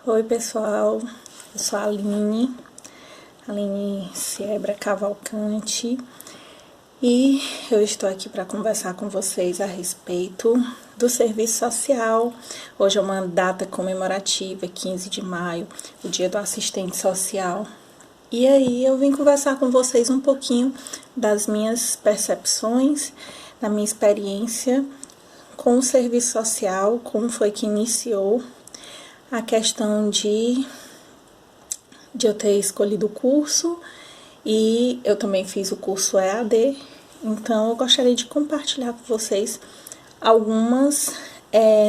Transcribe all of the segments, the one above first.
Oi pessoal, eu sou a Aline Siebra Cavalcante e eu estou aqui para conversar com vocês a respeito do serviço social. Hoje é uma data comemorativa, 15 de maio, o Dia do Assistente Social. E aí eu vim conversar com vocês um pouquinho das minhas percepções, da minha experiência com o serviço social, como foi que iniciou a questão de eu ter escolhido o curso, e eu também fiz o curso EAD, então eu gostaria de compartilhar com vocês algumas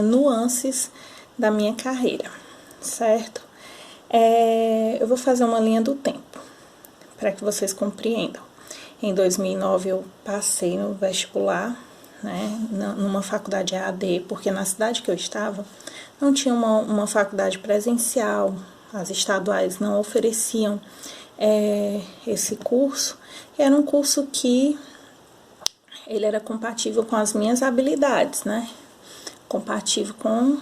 nuances da minha carreira, certo? Eu vou fazer uma linha do tempo, para que vocês compreendam. Em 2009 eu passei no vestibular, né, numa faculdade EAD, porque na cidade que eu estava não tinha uma faculdade presencial, as estaduais não ofereciam esse curso. Era um curso que ele era compatível com as minhas habilidades, né, compatível com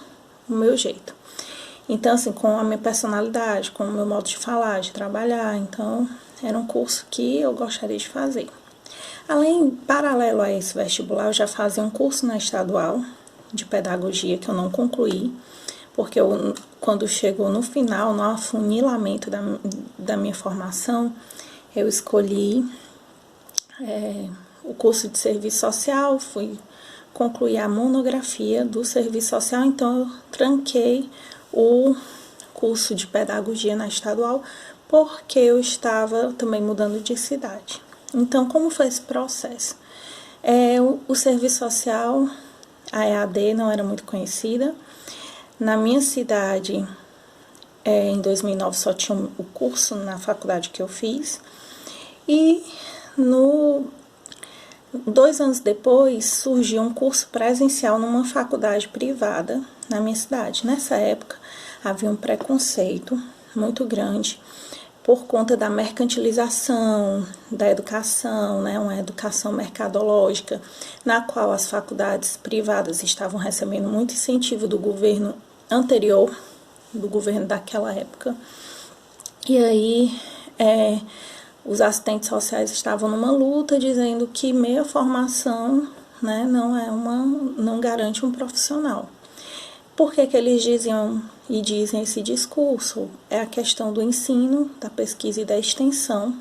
o meu jeito. Então, assim, com a minha personalidade, com o meu modo de falar, de trabalhar, então era um curso que eu gostaria de fazer. Paralelo a esse vestibular, eu já fazia um curso na estadual de pedagogia que eu não concluí, porque quando chegou no final, no afunilamento da minha formação, eu escolhi o curso de serviço social, fui concluir a monografia do serviço social, então eu tranquei o curso de pedagogia na estadual, porque eu estava também mudando de cidade. Então, como foi esse processo? O serviço social, a EAD, não era muito conhecida. Na minha cidade, em 2009, só tinha o curso na faculdade que eu fiz. E 2 anos depois, surgiu um curso presencial numa faculdade privada na minha cidade. Nessa época, havia um preconceito muito grande por conta da mercantilização da educação, né, uma educação mercadológica, na qual as faculdades privadas estavam recebendo muito incentivo do governo anterior, do governo daquela época. E aí, os assistentes sociais estavam numa luta, dizendo que meia formação, né, não garante um profissional. Por que eles diziam e dizem esse discurso? É a questão do ensino, da pesquisa e da extensão,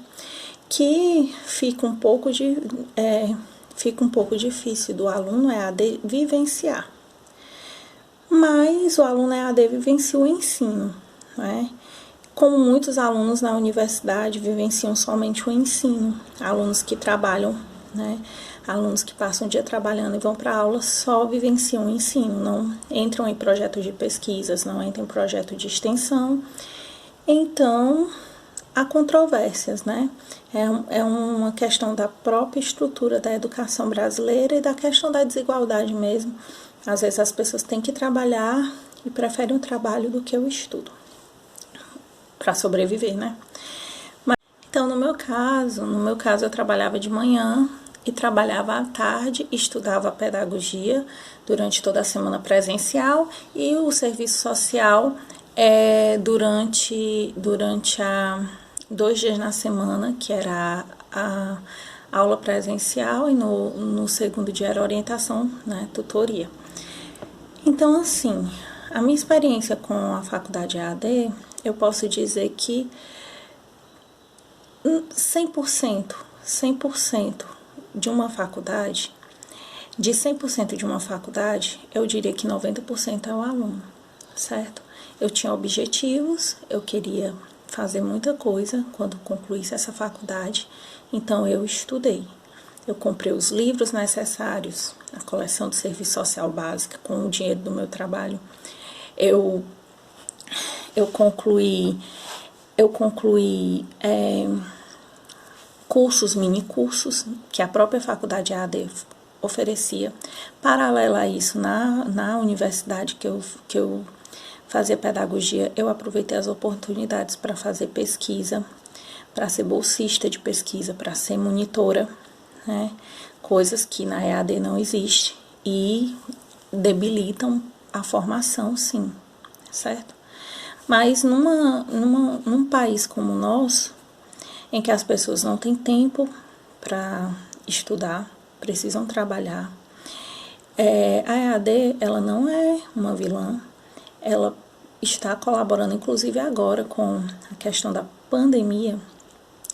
que fica um pouco difícil do aluno EAD vivenciar. Mas o aluno EAD vivencia o ensino, né? Como muitos alunos na universidade vivenciam somente o ensino, alunos que trabalham, né? Alunos que passam o dia trabalhando e vão para a aula só vivenciam o ensino, não entram em projetos de pesquisas, não entram em projeto de extensão. Então, há controvérsias, né? É uma questão da própria estrutura da educação brasileira e da questão da desigualdade mesmo. Às vezes as pessoas têm que trabalhar e preferem o trabalho do que o estudo, para sobreviver, né? Então, no meu caso eu trabalhava de manhã e trabalhava à tarde, estudava pedagogia durante toda a semana presencial, e o serviço social durante 2 dias na semana, que era a aula presencial, e no segundo dia era orientação, né, tutoria. Então, assim, a minha experiência com a faculdade EAD, eu posso dizer que 100% de uma faculdade, de 100% de uma faculdade, eu diria que 90% é o aluno, certo? Eu tinha objetivos, eu queria fazer muita coisa quando concluísse essa faculdade, então eu estudei. Eu comprei os livros necessários, a coleção de serviço social básica, com o dinheiro do meu trabalho. Eu eu concluí cursos, mini cursos, que a própria faculdade EAD oferecia. Paralelo a isso, na universidade que eu fazia pedagogia, eu aproveitei as oportunidades para fazer pesquisa, para ser bolsista de pesquisa, para ser monitora, né? Coisas que na EAD não existe e debilitam a formação, sim, certo? Mas num país como o nosso, em que as pessoas não têm tempo para estudar, precisam trabalhar, a EAD, ela não é uma vilã, ela está colaborando, inclusive agora com a questão da pandemia,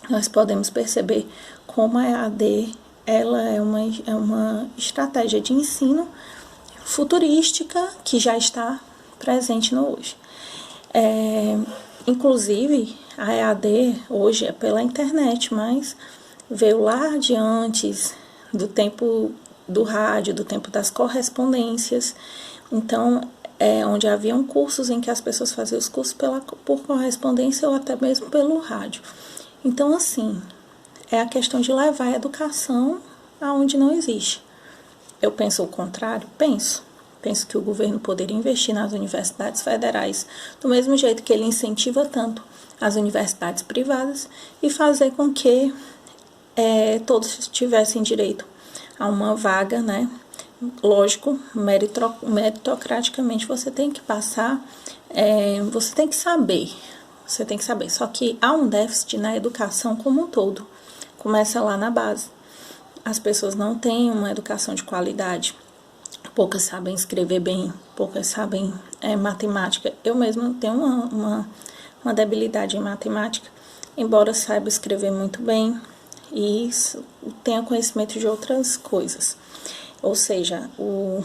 nós podemos perceber como a EAD ela é uma estratégia de ensino futurística que já está presente no hoje. Inclusive, a EAD hoje é pela internet, mas veio lá de antes do tempo do rádio, do tempo das correspondências. Então, onde haviam cursos em que as pessoas faziam os cursos por correspondência ou até mesmo pelo rádio. Então, assim, é a questão de levar a educação aonde não existe. Eu penso o contrário? Penso. Penso que o governo poderia investir nas universidades federais do mesmo jeito que ele incentiva tanto as universidades privadas e fazer com que todos tivessem direito a uma vaga, né? Lógico, meritocraticamente você tem que passar, você tem que saber. Só que há um déficit na educação como um todo. Começa lá na base. As pessoas não têm uma educação de qualidade. Poucas sabem escrever bem, poucas sabem matemática. Eu mesma tenho uma debilidade em matemática, embora saiba escrever muito bem e tenha conhecimento de outras coisas. Ou seja, o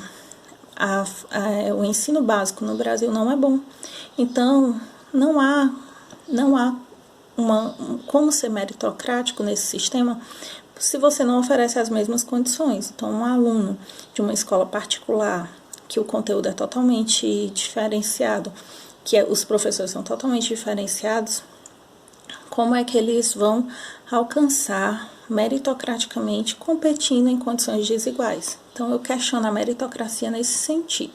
ensino básico no Brasil não é bom. Então, não há como ser meritocrático nesse sistema se você não oferece as mesmas condições. Então, um aluno de uma escola particular, que o conteúdo é totalmente diferenciado, que os professores são totalmente diferenciados, como é que eles vão alcançar meritocraticamente competindo em condições desiguais? Então, eu questiono a meritocracia nesse sentido.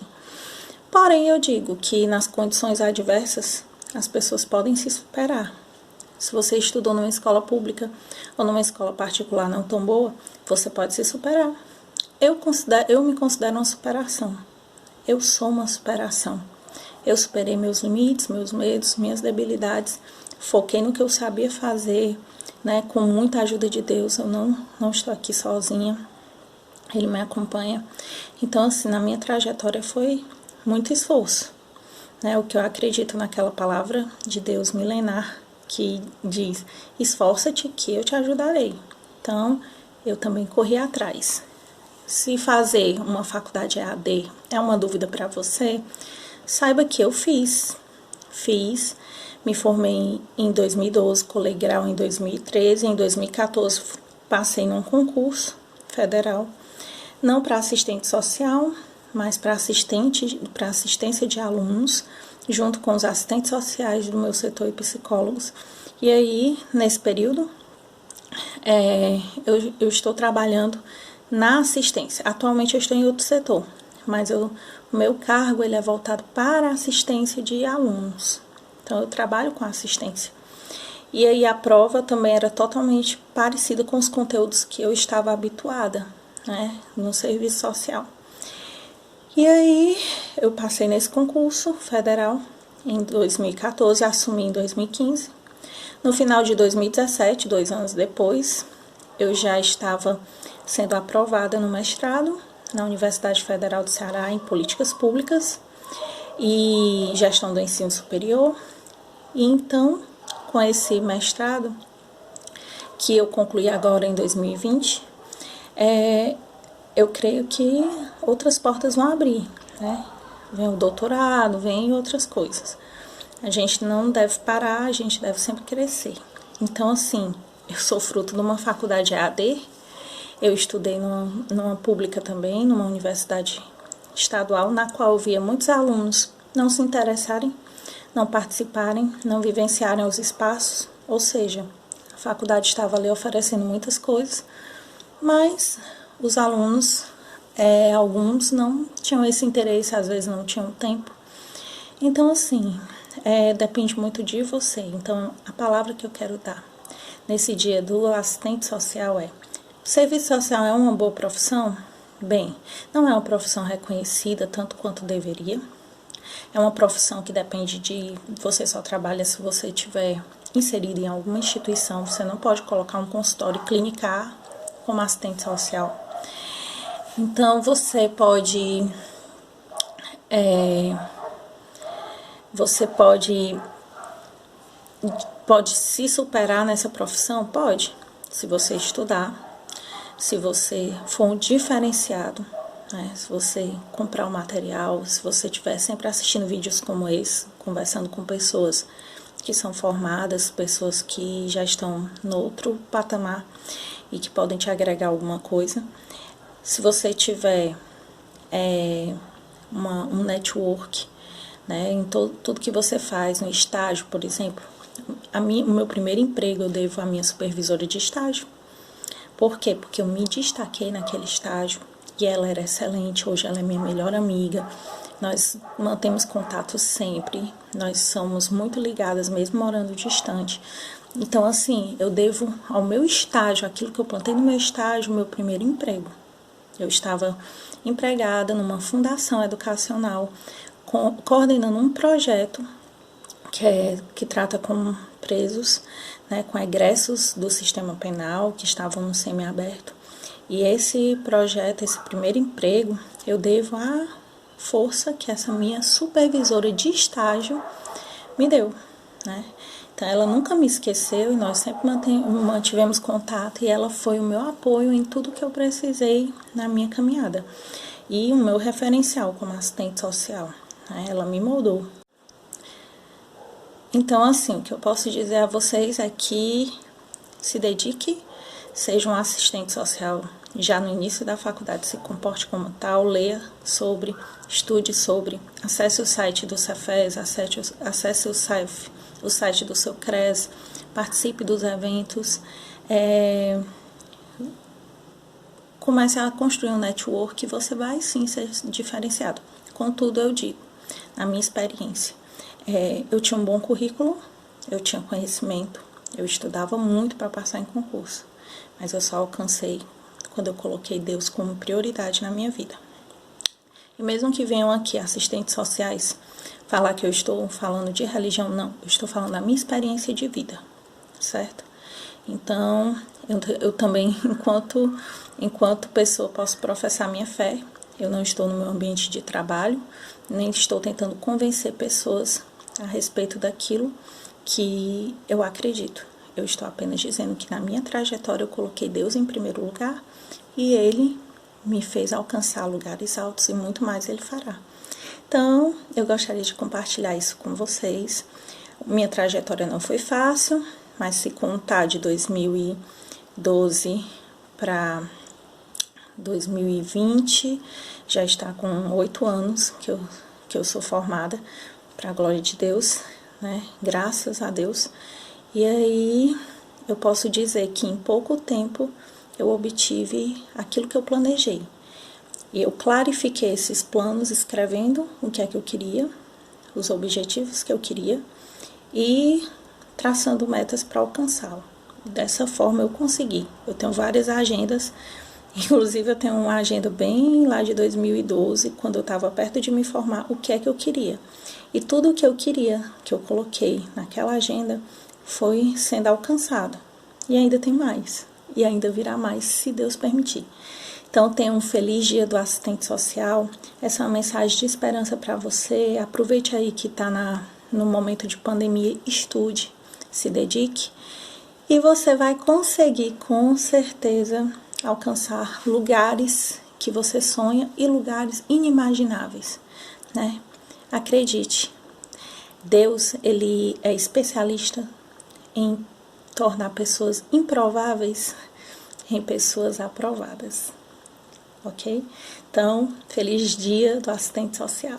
Porém, eu digo que nas condições adversas, as pessoas podem se superar. Se você estudou numa escola pública ou numa escola particular não tão boa, você pode se superar. Eu me considero uma superação. Eu sou uma superação. Eu superei meus limites, meus medos, minhas debilidades. Foquei no que eu sabia fazer, né? Com muita ajuda de Deus. Eu não estou aqui sozinha. Ele me acompanha. Então, assim, na minha trajetória foi muito esforço, né? O que eu acredito naquela palavra de Deus milenar, que diz, esforça-te que eu te ajudarei. Então, eu também corri atrás. Se fazer uma faculdade EAD é uma dúvida para você, saiba que eu fiz, me formei em 2012, colei grau em 2013, em 2014 passei num concurso federal, não para assistente social, mas para assistência de alunos, junto com os assistentes sociais do meu setor e psicólogos. E aí, nesse período, eu estou trabalhando na assistência. Atualmente eu estou em outro setor, mas o meu cargo ele é voltado para a assistência de alunos. Então, eu trabalho com assistência. E aí, a prova também era totalmente parecida com os conteúdos que eu estava habituada, né, no serviço social. E aí, eu passei nesse concurso federal em 2014, assumi em 2015. No final de 2017, 2 anos depois, eu já estava sendo aprovada no mestrado na Universidade Federal do Ceará em Políticas Públicas e Gestão do Ensino Superior. E então, com esse mestrado, que eu concluí agora em 2020, eu creio que outras portas vão abrir, né? Vem o doutorado, vem outras coisas. A gente não deve parar, a gente deve sempre crescer. Então, assim, eu sou fruto de uma faculdade EAD, eu estudei numa pública também, numa universidade estadual, na qual eu via muitos alunos não se interessarem não participarem, não vivenciarem os espaços, ou seja, a faculdade estava ali oferecendo muitas coisas, mas os alunos, alguns não tinham esse interesse, às vezes não tinham tempo. Então, assim, depende muito de você. Então, a palavra que eu quero dar nesse dia do assistente social é: o serviço social é uma boa profissão? Bem, não é uma profissão reconhecida tanto quanto deveria. É uma profissão que depende de... Você só trabalha se você estiver inserido em alguma instituição. Você não pode colocar um consultório e clinicar como assistente social. Então, você pode se superar nessa profissão? Pode, se você estudar, se você for um diferenciado, né? Se você comprar o material, se você estiver sempre assistindo vídeos como esse, conversando com pessoas que são formadas, pessoas que já estão no outro patamar e que podem te agregar alguma coisa. Se você tiver um network, né, em tudo que você faz, no estágio, por exemplo. O meu primeiro emprego eu devo à minha supervisora de estágio. Por quê? Porque eu me destaquei naquele estágio e ela era excelente. Hoje ela é minha melhor amiga. Nós mantemos contato sempre. Nós somos muito ligadas, mesmo morando distante. Então, assim, eu devo ao meu estágio, aquilo que eu plantei no meu estágio, o meu primeiro emprego. Eu estava empregada numa fundação educacional, coordenando um projeto que trata com presos, né, com egressos do sistema penal que estavam no semiaberto. E esse projeto, esse primeiro emprego, eu devo à força que essa minha supervisora de estágio me deu, né? Então, ela nunca me esqueceu e nós sempre mantivemos contato, e ela foi o meu apoio em tudo que eu precisei na minha caminhada. E o meu referencial como assistente social, né? Ela me moldou. Então, assim, o que eu posso dizer a vocês é que se dedique, seja um assistente social já no início da faculdade, se comporte como tal, leia sobre, estude sobre, acesse o site do Cefes, acesse o site do seu CRES, participe dos eventos, comece a construir um network, você vai sim ser diferenciado. Contudo, eu digo, na minha experiência, eu tinha um bom currículo, eu tinha conhecimento, eu estudava muito para passar em concurso, mas eu só alcancei quando eu coloquei Deus como prioridade na minha vida. E mesmo que venham aqui assistentes sociais falar que eu estou falando de religião, não, eu estou falando da minha experiência de vida, certo? Então, eu também, enquanto pessoa, posso professar minha fé. Eu não estou no meu ambiente de trabalho, nem estou tentando convencer pessoas a respeito daquilo que eu acredito. Eu estou apenas dizendo que na minha trajetória eu coloquei Deus em primeiro lugar e Ele me fez alcançar lugares altos e muito mais Ele fará. Então, eu gostaria de compartilhar isso com vocês. Minha trajetória não foi fácil, mas se contar de 2012 para 2020, já está com 8 anos que eu sou formada, para a glória de Deus, né? Graças a Deus. E aí eu posso dizer que em pouco tempo eu obtive aquilo que eu planejei. E eu clarifiquei esses planos escrevendo o que é que eu queria, os objetivos que eu queria e traçando metas para alcançá-lo. Dessa forma eu consegui. Eu tenho várias agendas, inclusive eu tenho uma agenda bem lá de 2012, quando eu estava perto de me formar, o que é que eu queria. E tudo o que eu queria, que eu coloquei naquela agenda, foi sendo alcançado. E ainda tem mais. E ainda virá mais, se Deus permitir. Então, tenha um feliz dia do assistente social. Essa é uma mensagem de esperança para você. Aproveite aí que está no momento de pandemia, estude, se dedique. E você vai conseguir, com certeza, alcançar lugares que você sonha e lugares inimagináveis, né? Acredite, Deus, Ele é especialista em tornar pessoas improváveis em pessoas aprovadas. Ok? Então, feliz dia do assistente social.